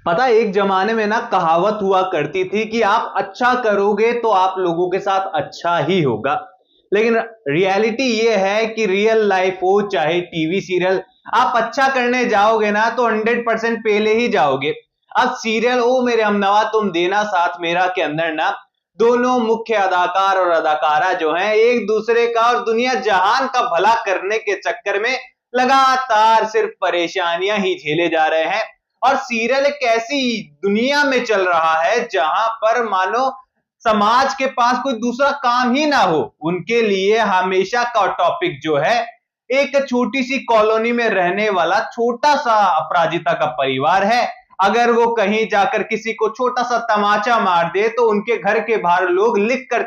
पता है, एक जमाने में ना कहावत हुआ करती थी कि आप अच्छा करोगे तो आप लोगों के साथ अच्छा ही होगा। लेकिन रियलिटी ये है कि रियल लाइफ हो चाहे टीवी सीरियल, आप अच्छा करने जाओगे ना तो 100% पहले ही जाओगे। अब सीरियल ओ मेरे हमनवा तुम देना साथ मेरा के अंदर ना दोनों मुख्य अदाकार और अदाकारा जो हैं एक दूसरे का और दुनिया जहान का भला करने के चक्कर में लगातार सिर्फ परेशानियां ही झेले जा रहे हैं। और सीरियल एक ऐसी दुनिया में चल रहा है जहां पर मानो समाज के पास कोई दूसरा काम ही ना हो, उनके लिए हमेशा का टॉपिक जो है एक छोटी सी कॉलोनी में रहने वाला छोटा सा अपराजिता का परिवार है। अगर वो कहीं जाकर किसी को छोटा सा तमाचा मार दे तो उनके घर के बाहर लोग लिख कर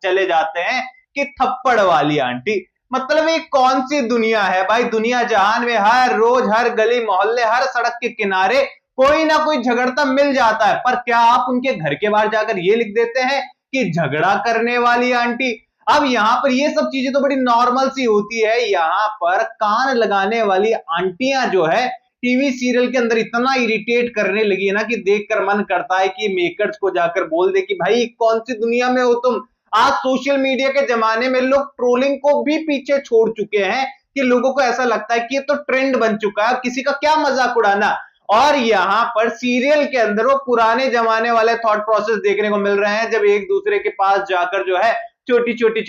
चले जाते हैं कि थप्पड़ वाली आंटी। मतलब ये कौन सी दुनिया है भाई? दुनिया जहान में हर रोज हर गली मोहल्ले हर सड़क के किनारे कोई ना कोई झगड़ता मिल जाता है, पर क्या आप उनके घर के बाहर जाकर ये लिख देते हैं कि झगड़ा करने वाली आंटी? अब यहाँ पर ये सब चीजें तो बड़ी नॉर्मल सी होती है, यहाँ पर कान लगाने वाली आंटियां जो है टीवी सीरियल के अंदर इतना इरिटेट करने लगी है ना कि देखकर मन करता है कि मेकर्स को जाकर बोल दे कि भाई कौन सी दुनिया में हो तुम। आज सोशल मीडिया के जमाने में लोग ट्रोलिंग को भी पीछे छोड़ चुके हैं कि लोगों को ऐसा लगता है कि ये तो ट्रेंड बन चुका है, किसी का क्या मजाक उड़ाना। और यहाँ पर सीरियल के अंदर वो पुराने जमाने वाले थॉट प्रोसेस देखने को मिल रहे हैं, जब एक दूसरे के पास जाकर जो है छोटी छोटी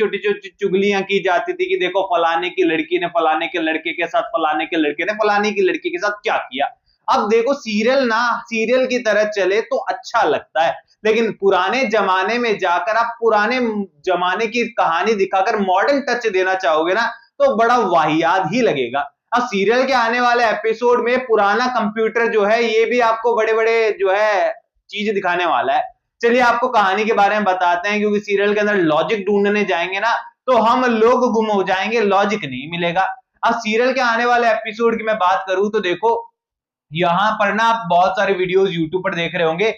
चुगलियां की जाती थी कि देखो फलाने की लड़की ने फलाने के लड़के के साथ, फलाने के लड़के ने फलाने की लड़की के साथ क्या किया। अब देखो सीरियल ना सीरियल की तरह चले तो अच्छा लगता है, लेकिन पुराने जमाने में जाकर आप पुराने जमाने की कहानी दिखाकर मॉडर्न टच देना चाहोगे ना तो बड़ा वाहियात ही लगेगा। अब सीरियल के आने वाले एपिसोड में पुराना कंप्यूटर जो है ये भी आपको बड़े बड़े जो है चीज दिखाने वाला है। चलिए आपको कहानी के बारे में बताते हैं, क्योंकि सीरियल के अंदर लॉजिक ढूंढने जाएंगे ना तो हम लोग गुम हो जाएंगे, लॉजिक नहीं मिलेगा। अब सीरियल के आने वाले एपिसोड की मैं बात करूं तो देखो यहां पर ना आप बहुत सारे वीडियोस यूट्यूब पर देख रहे होंगे।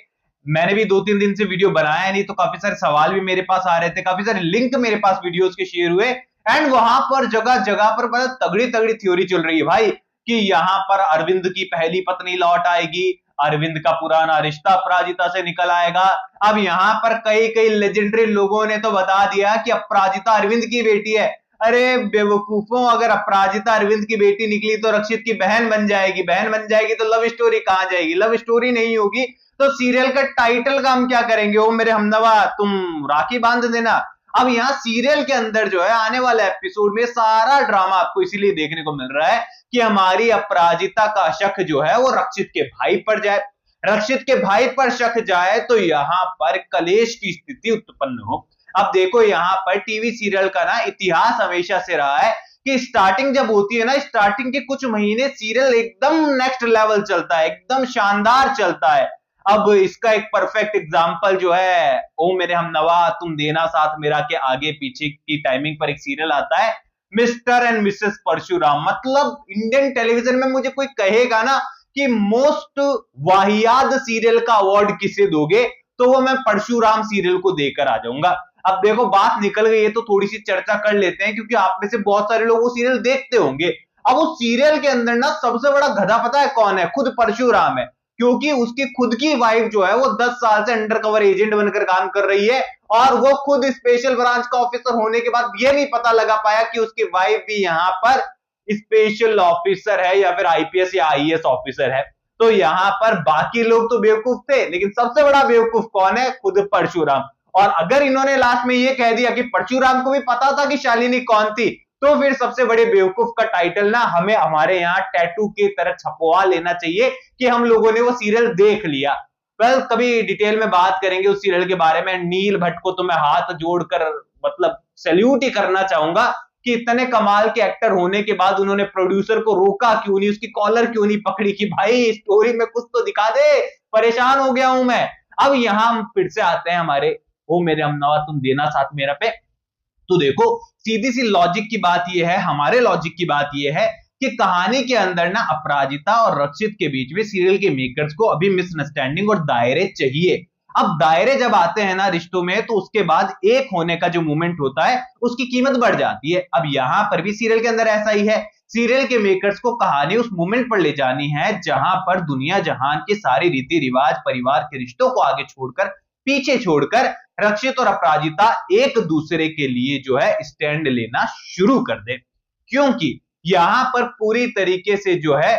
मैंने भी 2-3 दिन से वीडियो बनाया नहीं, तो काफी सारे सवाल भी मेरे पास आ रहे थे, काफी सारे लिंक मेरे पास वीडियोस के शेयर हुए। एंड वहां पर जगह जगह पर मतलब तगड़ी तगड़ी थ्योरी चल रही है भाई कि यहां पर अरविंद की पहली पत्नी लौट आएगी, अरविंद का पुराना रिश्ता अपराजिता से निकल आएगा। अब यहां पर कई कई लेजेंडरी लोगों ने तो बता दिया कि अपराजिता अरविंद की बेटी है। अरे बेवकूफों, अगर अपराजिता अरविंद की बेटी निकली तो रक्षित की बहन बन जाएगी, बहन बन जाएगी तो लव स्टोरी कहां जाएगी? लव स्टोरी नहीं होगी तो सीरियल का टाइटल का हम क्या करेंगे? ओ मेरे हमनवा तुम राखी बांध देना। अब यहाँ सीरियल के अंदर जो है आने वाले एपिसोड में सारा ड्रामा आपको इसीलिए देखने को मिल रहा है कि हमारी अपराजिता का शक जो है वो रक्षित के भाई पर जाए, रक्षित के भाई पर शक जाए तो यहाँ पर कलेश की स्थिति उत्पन्न हो। अब देखो यहाँ पर टीवी सीरियल का ना इतिहास हमेशा से रहा है कि स्टार्टिंग जब होती है ना, स्टार्टिंग के कुछ महीने सीरियल एकदम नेक्स्ट लेवल चलता है, एकदम शानदार चलता है। अब इसका एक परफेक्ट एग्जांपल जो है ओ मेरे हमनवा तुम देना साथ मेरा के आगे पीछे की टाइमिंग पर एक सीरियल आता है मिस्टर एंड मिसेस परशुराम। मतलब इंडियन टेलीविजन में मुझे कोई कहेगा ना कि मोस्ट वाहियात सीरियल का अवार्ड किसे दोगे तो वो मैं परशुराम सीरियल को देकर आ जाऊंगा। अब देखो बात निकल गई है तो थोड़ी सी चर्चा कर लेते हैं, क्योंकि आप में से बहुत सारे लोग वो सीरियल देखते होंगे। अब उस सीरियल के अंदर ना सबसे बड़ा गधा पता है कौन है? खुद परशुराम है, क्योंकि उसकी खुद की वाइफ जो है वो 10 साल से अंडरकवर एजेंट बनकर काम कर रही है और वो खुद स्पेशल ब्रांच का ऑफिसर होने के बाद ये नहीं पता लगा पाया कि उसकी वाइफ भी यहाँ पर स्पेशल ऑफिसर है या फिर आईपीएस या आईएएस ऑफिसर है। तो यहाँ पर बाकी लोग तो बेवकूफ थे, लेकिन सबसे बड़ा बेवकूफ कौन है? खुद परशुराम। और अगर इन्होंने लास्ट में ये कह दिया कि परशुराम को भी पता था कि शालिनी कौन थी, तो फिर सबसे बड़े बेवकूफ का टाइटल ना हमें हमारे यहाँ टैटू की तरह छपवा लेना चाहिए कि हम लोगों ने वो सीरियल देख लिया। वेल कभी डिटेल में बात करेंगे उस सीरियल के बारे में। नील भट्ट को तो मैं हाथ जोड़कर मतलब सैल्यूट ही करना चाहूंगा कि इतने कमाल के एक्टर होने के बाद उन्होंने प्रोड्यूसर को रोका क्यों नहीं, उसकी कॉलर क्यों नहीं पकड़ी कि भाई स्टोरी में कुछ तो दिखा दे, परेशान हो गया हूं मैं। अब यहां हम फिर से आते हैं हमारे ओ मेरे हमनवा तुम देना साथ मेरा पे। तो देखो सीधी सी लॉजिक की बात यह है, हमारे लॉजिक की बात यह है कि कहानी के अंदर ना अपराजिता और रक्षित के बीच में सीरियल के मेकर्स को अभी मिसअंडरस्टैंडिंग और दायरे चाहिए। अब दायरे जब आते हैं ना रिश्तों में तो उसके बाद एक होने का जो मूवमेंट होता है उसकी कीमत बढ़ जाती है। अब यहां पर भी सीरियल के अंदर ऐसा ही है। सीरियल के मेकर्स को कहानी उस मोमेंट पर ले जानी है जहां पर दुनिया जहान के सारे रीति रिवाज, परिवार के रिश्तों को आगे छोड़कर, पीछे छोड़कर रक्षित और अपराजिता एक दूसरे के लिए जो है स्टैंड लेना शुरू कर दे। क्योंकि यहां पर पूरी तरीके से जो है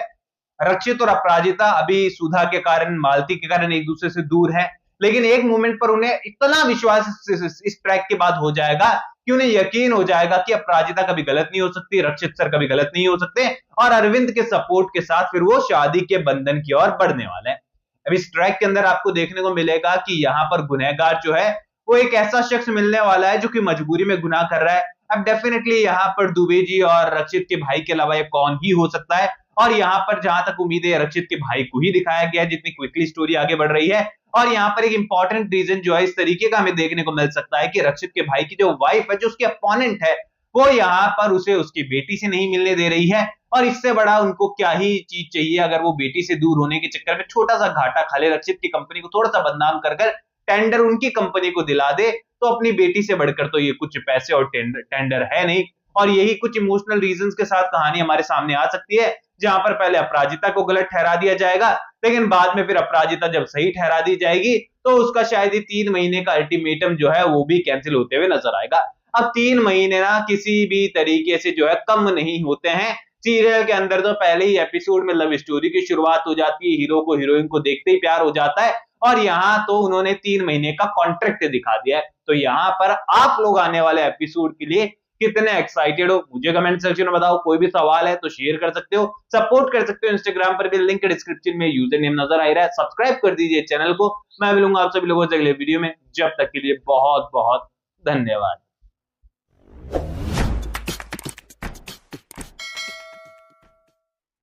रक्षित और अपराजिता अभी सुधा के कारण, मालती के कारण एक दूसरे से दूर है, लेकिन एक मोमेंट पर उन्हें इतना विश्वास इस ट्रैक के बाद हो जाएगा कि उन्हें यकीन हो जाएगा कि अपराजिता कभी गलत नहीं हो सकती, रक्षित सर कभी गलत नहीं हो सकते, और अरविंद के सपोर्ट के साथ फिर वो शादी के बंधन की ओर बढ़ने वाले हैं। अब इस ट्रैक के अंदर आपको देखने को मिलेगा कि यहाँ पर गुनहगार जो है वो एक ऐसा शख्स मिलने वाला है जो कि मजबूरी में गुनाह कर रहा है। अब डेफिनेटली यहाँ पर दुबे जी और रक्षित के भाई के अलावा ये कौन ही हो सकता है, और यहाँ पर जहां तक उम्मीद है रक्षित के भाई को ही दिखाया गया है जितनी क्विकली स्टोरी आगे बढ़ रही है। और यहाँ पर एक इंपॉर्टेंट रीजन जो है इस तरीके का हमें देखने को मिल सकता है कि रक्षित के भाई की जो वाइफ है, जो उसकी अपोनेंट है, वो यहाँ पर उसे उसकी बेटी से नहीं मिलने दे रही है, और इससे बड़ा उनको क्या ही चीज चाहिए अगर वो बेटी से दूर होने के चक्कर में छोटा सा घाटा खा ले, रक्षित की कंपनी को थोड़ा सा बदनाम कर टेंडर उनकी कंपनी को दिला दे, तो अपनी बेटी से बढ़कर तो ये कुछ पैसे और टेंडर है नहीं। और यही कुछ इमोशनल रीजंस के साथ कहानी हमारे सामने आ सकती है, जहां पर पहले अपराजिता को गलत ठहरा दिया जाएगा, लेकिन बाद में फिर अपराजिता जब सही ठहरा दी जाएगी तो उसका शायद ही 3 महीने का अल्टीमेटम जो है वो भी कैंसिल होते हुए नजर आएगा। अब 3 महीने ना किसी भी तरीके से जो है कम नहीं होते हैं। सीरियल के अंदर तो पहले ही एपिसोड में लव स्टोरी की शुरुआत हो जाती है, हीरो को हीरोइन को देखते ही प्यार हो जाता है, और यहाँ तो उन्होंने 3 महीने का कॉन्ट्रैक्ट दिखा दिया है। तो यहाँ पर आप लोग आने वाले एपिसोड के लिए कितने एक्साइटेड हो, मुझे कमेंट सेक्शन में बताओ। कोई भी सवाल है तो शेयर कर सकते हो, सपोर्ट कर सकते हो, इंस्टाग्राम पर भी लिंक डिस्क्रिप्शन में यूजर नेम नजर आ रहा है, सब्सक्राइब कर दीजिए चैनल को। मैं मिलूंगा आप सभी लोगों से अगले वीडियो में, जब तक के लिए बहुत बहुत धन्यवाद।